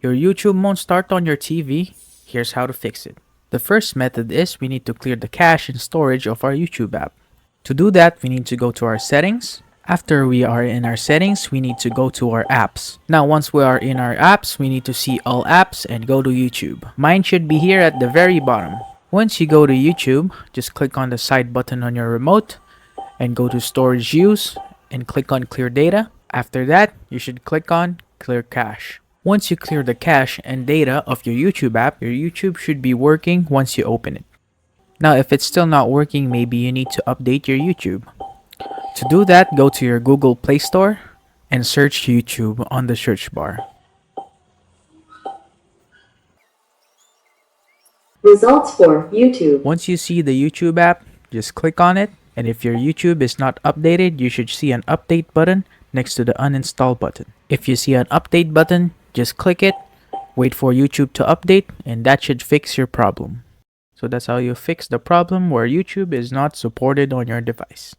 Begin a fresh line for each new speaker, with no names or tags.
Your YouTube won't start on your TV. Here's how to fix it. The first method is we need to clear the cache and storage of our YouTube app. To do that, we need to go to our settings. After we are in our settings, we need to go to our apps. Now, once we are in our apps, we need to see all apps and go to YouTube. Mine should be here at the very bottom. Once you go to YouTube, just click on the side button on your remote and go to storage use and click on clear data. After that, you should click on clear cache. Once you clear the cache and data of your YouTube app, your YouTube should be working once you open it. Now, if it's still not working, maybe you need to update your YouTube. To do that, go to your Google Play Store and search YouTube on the search bar.
Results for YouTube.
Once you see the YouTube app, just click on it, and if your YouTube is not updated, you should see an update button next to the uninstall button. If you see an update button, just click it, wait for YouTube to update, and that should fix your problem. So that's how you fix the problem where YouTube is not supported on your device.